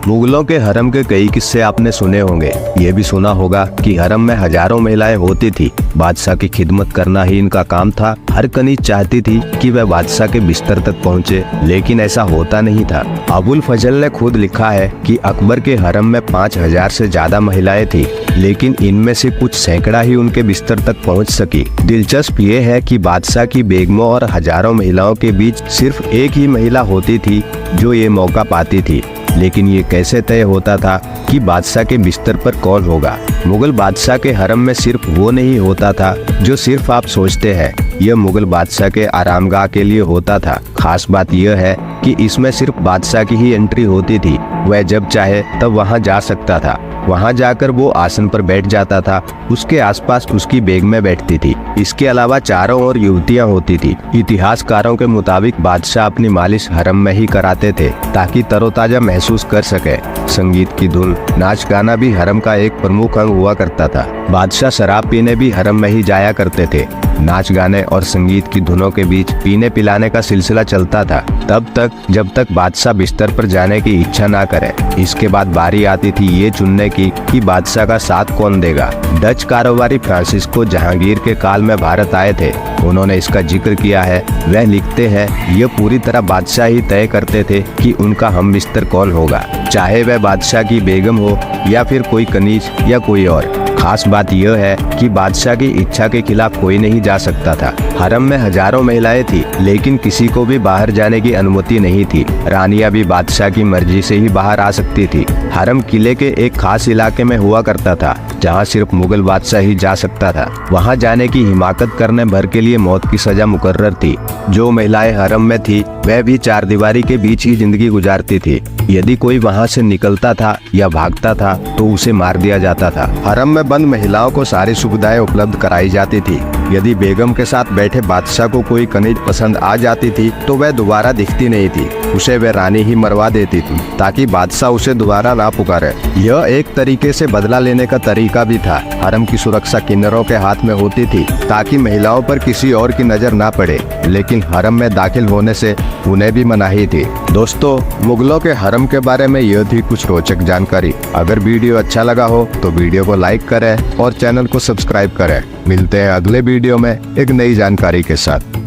मुगलों के हरम के कई किस्से आपने सुने होंगे। ये भी सुना होगा कि हरम में हजारों महिलाएं होती थी। बादशाह की खिदमत करना ही इनका काम था। हर कनीज चाहती थी कि वह बादशाह के बिस्तर तक पहुंचे, लेकिन ऐसा होता नहीं था। अबुल फजल ने खुद लिखा है कि अकबर के हरम में 5000 से ज्यादा महिलाएं थी, लेकिन इनमें से कुछ सैकड़ा ही उनके बिस्तर तक पहुंच सकी। दिलचस्प ये है कि बादशाह की बेगमों और हजारों महिलाओं के बीच सिर्फ एक ही महिला होती थी जो ये मौका पाती थी। लेकिन ये कैसे तय होता था कि बादशाह के बिस्तर पर कौन होगा? मुगल बादशाह के हरम में सिर्फ वो नहीं होता था जो सिर्फ आप सोचते हैं। यह मुगल बादशाह के आरामगाह के लिए होता था। खास बात यह है कि इसमें सिर्फ बादशाह की ही एंट्री होती थी। वह जब चाहे तब वहां जा सकता था। वहां जाकर वो आसन पर बैठ जाता था। उसके आसपास उसकी बेगमें बैठती थी। इसके अलावा चारों ओर युवतियां होती थी। इतिहासकारों के मुताबिक बादशाह अपनी मालिश हरम में ही कराते थे ताकि तरोताजा महसूस कर सके। संगीत की धुन, नाच गाना भी हरम का एक प्रमुख अंग हुआ करता था। बादशाह शराब पीने भी हरम में ही जाया करते थे। नाच गाने और संगीत की धुनों के बीच पीने पिलाने का सिलसिला चलता था तब तक जब तक बादशाह बिस्तर पर जाने की इच्छा ना करे। इसके बाद बारी आती थी ये चुनने की कि बादशाह का साथ कौन देगा। डच कारोबारी फ्रांसिस्को जहांगीर के काल में भारत आए थे। उन्होंने इसका जिक्र किया है। वह लिखते हैं, ये पूरी तरह बादशाह ही तय करते थे कि उनका हम बिस्तर कौन होगा, चाहे वह बादशाह की बेगम हो या फिर कोई कनीज या कोई और। खास बात यह है कि बादशाह की इच्छा के खिलाफ कोई नहीं जा सकता था। हरम में हजारों महिलाएं थी, लेकिन किसी को भी बाहर जाने की अनुमति नहीं थी। रानियां भी बादशाह की मर्जी से ही बाहर आ सकती थी। हरम किले के एक खास इलाके में हुआ करता था जहां सिर्फ मुगल बादशाह ही जा सकता था। वहां जाने की हिमाकत करने भर के लिए मौत की सजा मुकर्रर थी। जो महिलाएं हरम में थी वह भी चार दीवारी के बीच ही जिंदगी गुजारती थी। यदि कोई वहां से निकलता था या भागता था तो उसे मार दिया जाता था। हरम में बंद महिलाओं को सारी सुविधाएं उपलब्ध कराई जाती थी। यदि बेगम के साथ बैठे बादशाह को कोई कनीज पसंद आ जाती थी तो वह दोबारा दिखती नहीं थी। उसे वह रानी ही मरवा देती थी ताकि बादशाह उसे दोबारा ना पुकारे। यह एक तरीके से बदला लेने का तरीका भी था। हरम की सुरक्षा किन्नरों के हाथ में होती थी ताकि महिलाओं पर किसी और की नजर ना पड़े, लेकिन हरम में दाखिल होने से उन्हें भी मनाही थी। दोस्तों, मुगलों के हरम के बारे में यह थी कुछ रोचक जानकारी। अगर वीडियो अच्छा लगा हो तो वीडियो को लाइक करें और चैनल को सब्सक्राइब करें। मिलते हैं अगले वीडियो में एक नई जानकारी के साथ।